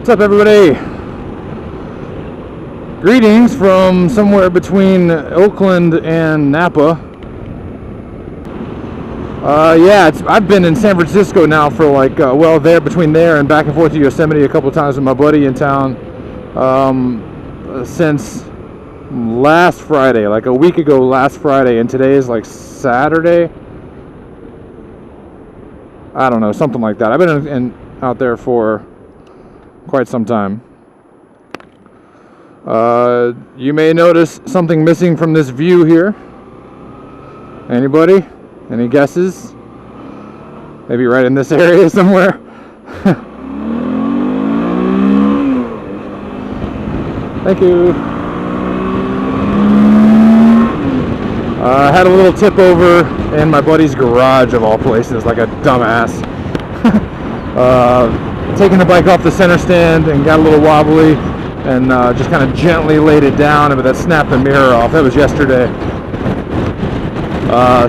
What's up, everybody? Greetings from somewhere between Oakland and Napa. I've been in San Francisco now for between there and back and forth to Yosemite a couple times with my buddy in town since last Friday, like a week ago last Friday, and today is like Saturday. I don't know, something like that. I've been out there for quite some time. You may notice something missing from this view here. Anybody? Any guesses? Maybe right in this area somewhere. Thank you. I had a little tip over in my buddy's garage of all places, like a dumbass. Taking the bike off the center stand and got a little wobbly, and just kind of gently laid it down, but that snapped the mirror off. That was yesterday.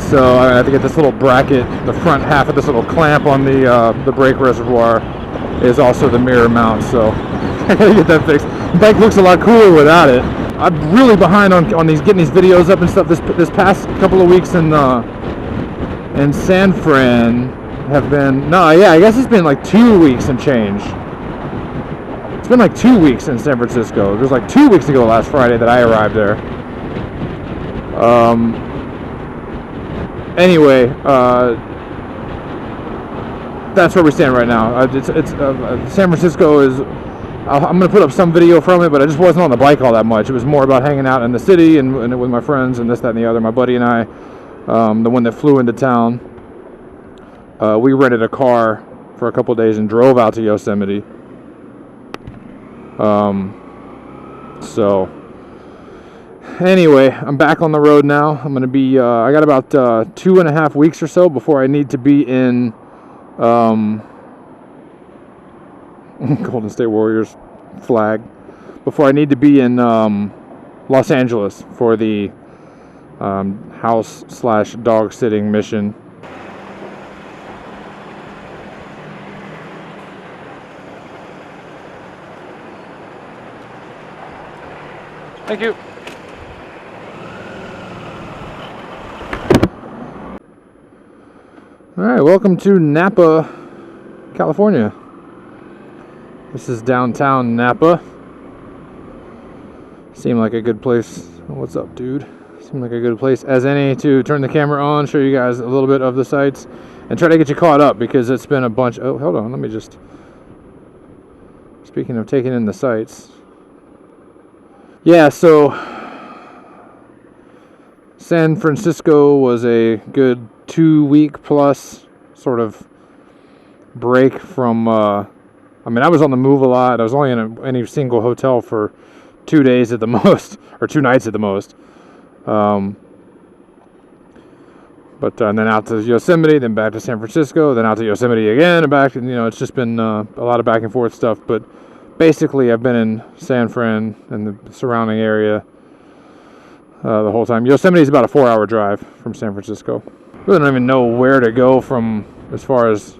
So I have to get this little bracket. The front half of this little clamp on the brake reservoir is also the mirror mount, so I gotta get that fixed. The bike looks a lot cooler without it. I'm really behind on getting these videos up and stuff. This past couple of weeks in San Fran have been, I guess it's been like 2 weeks and change. It's been like 2 weeks in San Francisco. It was like 2 weeks ago last Friday that I arrived there. Anyway, that's where we stand right now. San Francisco is. I'm gonna put up some video from it, but I just wasn't on the bike all that much. It was more about hanging out in the city and with my friends and this, that, and the other. My buddy and I, the one that flew into town, we rented a car for a couple days and drove out to Yosemite. So anyway, I'm back on the road now. I'm gonna be. I got about 2.5 weeks or so before I need to be in Golden State Warriors flag. Before I need to be in Los Angeles for the house/dog sitting mission. Thank you. All right, welcome to Napa, California. This is downtown Napa. Seemed like a good place. What's up, dude? Seemed like a good place as any to turn the camera on, show you guys a little bit of the sights, and try to get you caught up because it's been a bunch. Oh, hold on. Let me just. Speaking of taking in the sights. Yeah, so San Francisco was a good 2 week plus sort of break from. I was on the move a lot. I was only in any single hotel for 2 days at the most, or 2 nights at the most. And then out to Yosemite, then back to San Francisco, then out to Yosemite again, and back. And it's just been a lot of back and forth stuff. But basically, I've been in San Fran and the surrounding area the whole time. Yosemite is about a 4-hour drive from San Francisco. Really don't even know where to go from as far as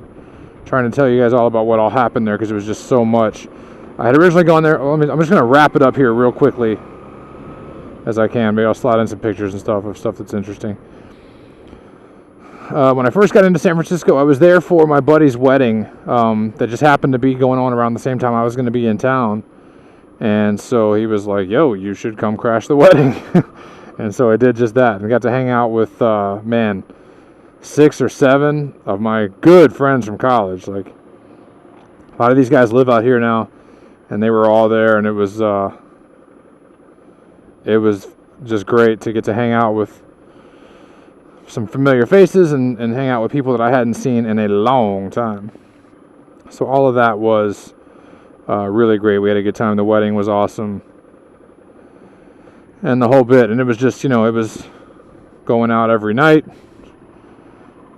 trying to tell you guys all about what all happened there because it was just so much. I had originally gone there. I'm just going to wrap it up here real quickly as I can. Maybe I'll slide in some pictures and stuff of stuff that's interesting. When I first got into San Francisco, I was there for my buddy's wedding that just happened to be going on around the same time I was going to be in town. And so he was like, yo, you should come crash the wedding. And so I did just that and got to hang out with, 6 or 7 of my good friends from college. Like, a lot of these guys live out here now, and they were all there, and it was just great to get to hang out with some familiar faces and hang out with people that I hadn't seen in a long time. So all of that was really great. We had a good time. The wedding was awesome, and the whole bit. And it was just, it was going out every night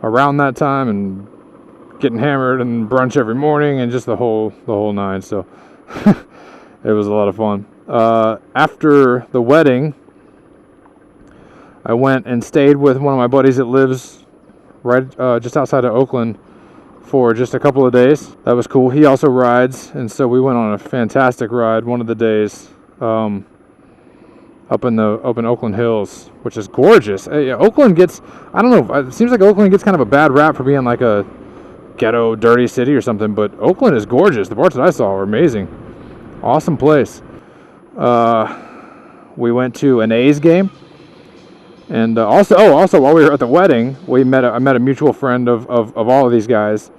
around that time and getting hammered and brunch every morning and just the whole nine. So it was a lot of fun. After the wedding, I went and stayed with one of my buddies that lives right just outside of Oakland for just a couple of days. That was cool. He also rides, and so we went on a fantastic ride one of the days up in Oakland Hills, which is gorgeous. Oakland gets, I don't know, it seems like Oakland gets kind of a bad rap for being like a ghetto, dirty city or something, but Oakland is gorgeous. The parts that I saw were amazing. Awesome place. We went to an A's game, and also while we were at the wedding, I met a mutual friend of all of these guys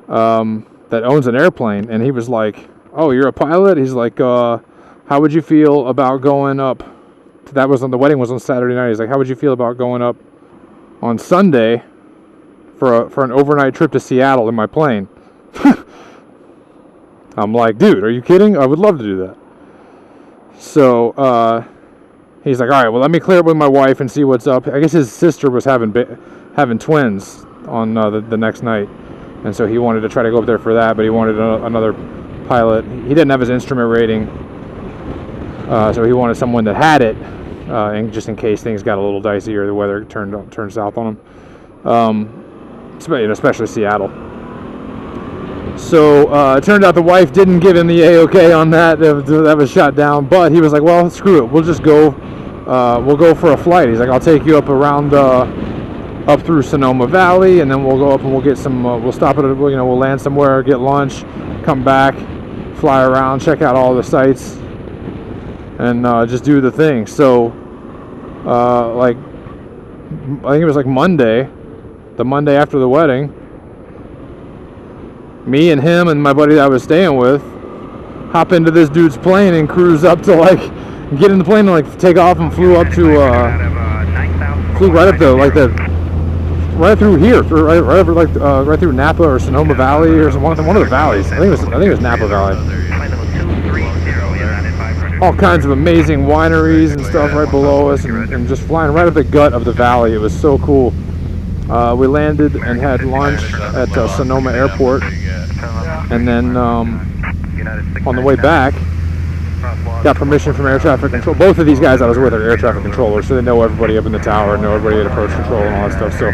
that owns an airplane, and he was like, "Oh, you're a pilot?" He's like, "How would you feel about going up?" The wedding was on Saturday night. He's like, "How would you feel about going up on Sunday for an overnight trip to Seattle in my plane?" I'm like, "Dude, are you kidding? I would love to do that." So he's like, "All right, well, let me clear up with my wife and see what's up." I guess his sister was having twins on the next night, and so he wanted to try to go up there for that, but he wanted another pilot. He didn't have his instrument rating, so he wanted someone that had it, and just in case things got a little dicey or the weather turned south on him, especially Seattle. So it turned out the wife didn't give him the A-OK on that. That was shot down. But he was like, "Well, screw it. We'll just go. We'll go for a flight." He's like, "I'll take you up around, up through Sonoma Valley, and then we'll go up and we'll get some. We'll stop at we'll land somewhere, get lunch, come back, fly around, check out all the sites, and just do the thing." So, I think it was like Monday, the Monday after the wedding. Me and him and my buddy that I was staying with hop into this dude's plane and cruise up to get in the plane and take off, and flew up to flew right up to right through here, right through Napa or Sonoma Valley or one of the valleys. I think it was Napa Valley. All kinds of amazing wineries and stuff right below us, and just flying right up the gut of the valley. It was so cool. We landed and had lunch at Sonoma Airport, and then on the way back, got permission from air traffic control. Both of these guys I was with are air traffic controllers, so they know everybody up in the tower, know everybody at approach control and all that stuff. So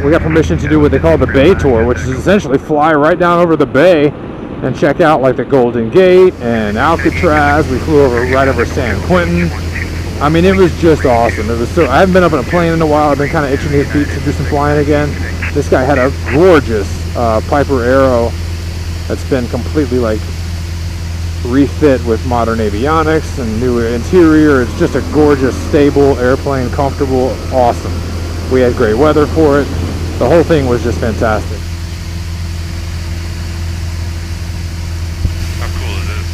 we got permission to do what they call the Bay Tour, which is essentially fly right down over the bay and check out the Golden Gate and Alcatraz. We flew right over San Quentin. I mean, it was just awesome. It was so. I haven't been up in a plane in a while. I've been kind of itching to get feet to do some flying again. This guy had a gorgeous Piper Arrow that's been completely refit with modern avionics and new interior. It's just a gorgeous, stable airplane, comfortable, awesome. We had great weather for it. The whole thing was just fantastic. How cool is this?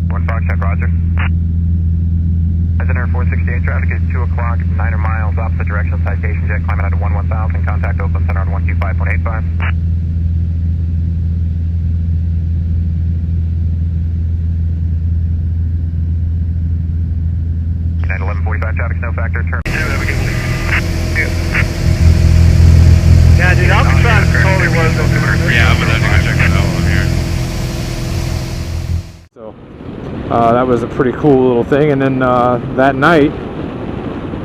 One Foxtrot, Roger. Itinerary 468 traffic is 2 o'clock, 9 miles opposite direction, citation jet climbing out of 11,000, contact Oakland Center on 125.85. At 11:45 traffic, snow factor, turn. Yeah, dude, Alcatraz totally was. Yeah, I'm gonna have to go check that out while I'm here. So that was a pretty cool little thing. And then that night,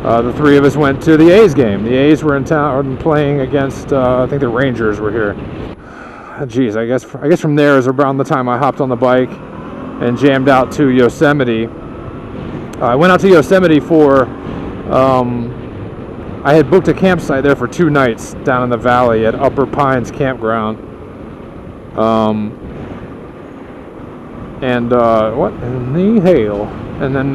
the three of us went to the A's game. The A's were in town playing against, I think the Rangers were here. Geez, I guess from there is around the time I hopped on the bike and jammed out to Yosemite. I went out to Yosemite for, I had booked a campsite there for 2 nights down in the valley at Upper Pines Campground. And what in the hell? And then,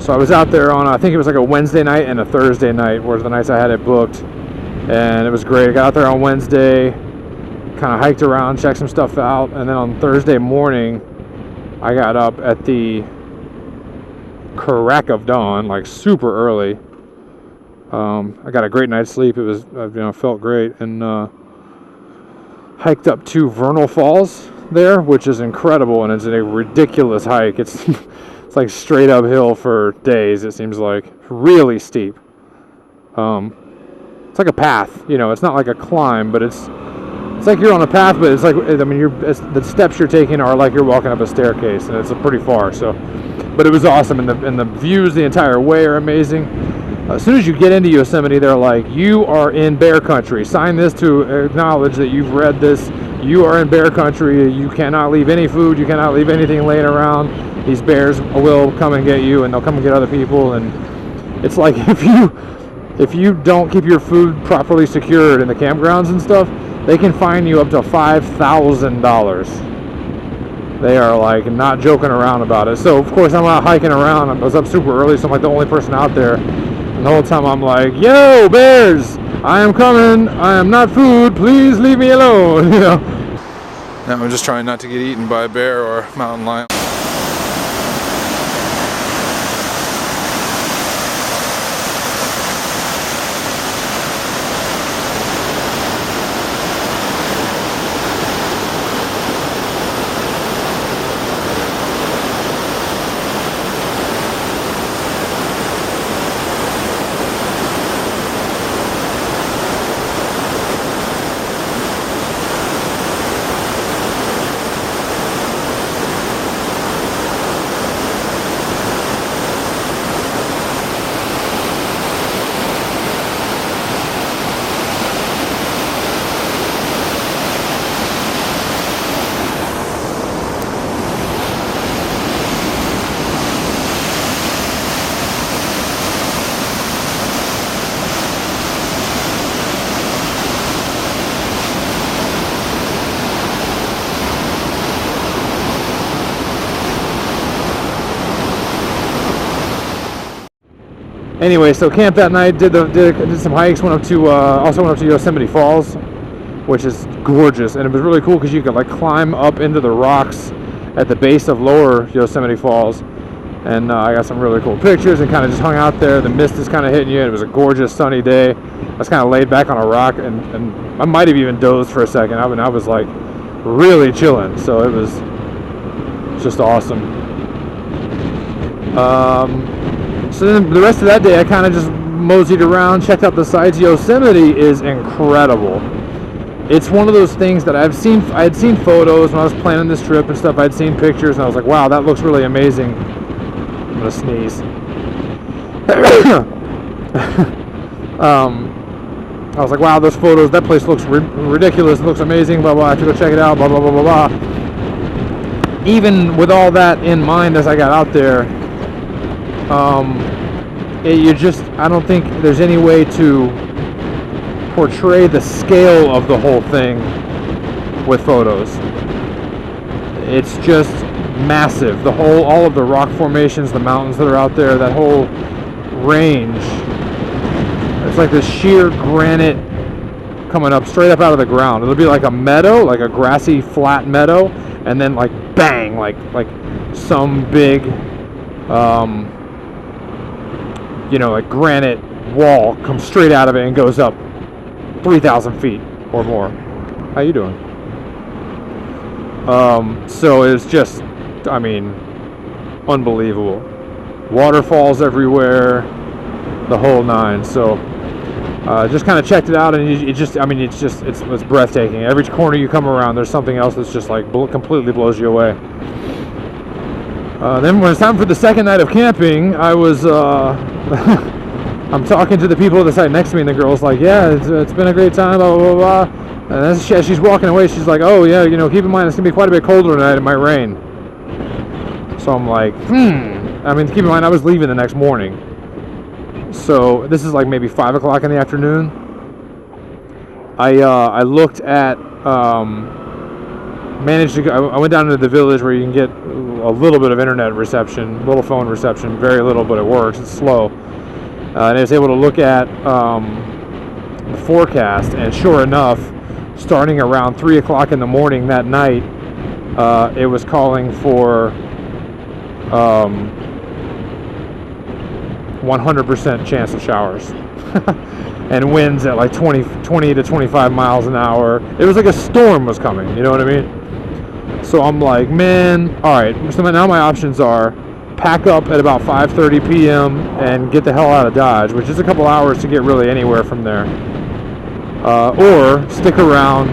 so I was out there on, I think it was a Wednesday night and a Thursday night, were the nights I had it booked. And it was great. I got out there on Wednesday, kind of hiked around, checked some stuff out, and then on Thursday morning, I got up at the crack of dawn, super early. I got a great night's sleep. It was, felt great, and hiked up to Vernal Falls there, which is incredible, and it's a ridiculous hike. It's it's straight uphill for days. It seems really steep. It's like a path, it's not like a climb, but it's it's like you're on a path, but it's like, I mean, the steps you're taking are like you're walking up a staircase, and it's pretty far. So, but it was awesome, and the views the entire way are amazing. As soon as you get into Yosemite, they're like, you are in bear country. Sign this to acknowledge that you've read this. You are in bear country. You cannot leave any food. You cannot leave anything laying around. These bears will come and get you, and they'll come and get other people. And it's like if you don't keep your food properly secured in the campgrounds and stuff, they can fine you up to $5,000. They are like not joking around about it. So of course I'm out hiking around. I was up super early, so I'm like the only person out there. And the whole time I'm like, yo, bears, I am coming. I am not food. Please leave me alone. You know. Now I'm just trying not to get eaten by a bear or mountain lion. Anyway, so camped that night, did some hikes, also went up to Yosemite Falls, which is gorgeous, and it was really cool because you could like climb up into the rocks at the base of lower Yosemite Falls, and I got some really cool pictures and kind of just hung out there. The mist is kind of hitting you, and it was a gorgeous sunny day. I was kind of laid back on a rock, and I might have even dozed for a second. I was like really chilling, so it was just awesome. So then the rest of that day, I kind of just moseyed around, checked out the sights. Yosemite is incredible. It's one of those things that I had seen photos when I was planning this trip and stuff. I'd seen pictures, and I was like, wow, that looks really amazing. I'm gonna sneeze. I was like, wow, those photos, that place looks ridiculous. It looks amazing, blah, blah. I have to go check it out, blah, blah, blah, blah, blah. Even with all that in mind as I got out there, I don't think there's any way to portray the scale of the whole thing with photos. It's just massive. All of the rock formations, the mountains that are out there, that whole range. It's like this sheer granite coming up straight up out of the ground. It'll be like a meadow, like a grassy flat meadow, and then like bang, like some big like granite wall comes straight out of it and goes up 3,000 feet or more. How you doing? So it's just, unbelievable. Waterfalls everywhere, the whole nine. So just kind of checked it out, and it's breathtaking. Every corner you come around, there's something else that's just like completely blows you away. Then when it's time for the second night of camping, I was I'm talking to the people at the site next to me, and the girl's like, yeah, it's been a great time, blah, blah, blah, blah. And as she's walking away, she's like, oh, yeah, keep in mind, it's going to be quite a bit colder tonight, it might rain. So I'm like, keep in mind, I was leaving the next morning. So this is like maybe 5 o'clock in the afternoon. I looked at, I went down to the village where you can get a little bit of internet reception, little phone reception, very little, but it works, it's slow. And I was able to look at the forecast, and sure enough, starting around 3 o'clock in the morning that night, it was calling for 100% chance of showers. And winds at like 20 to 25 miles an hour. It was like a storm was coming, you know what I mean? So I'm like, man, alright, so now my options are pack up at about 5:30 p.m. and get the hell out of Dodge, which is a couple hours to get really anywhere from there. Or stick around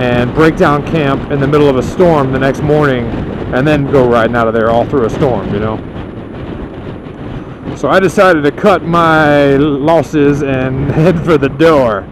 and break down camp in the middle of a storm the next morning and then go riding out of there all through a storm, you know. So I decided to cut my losses and head for the door.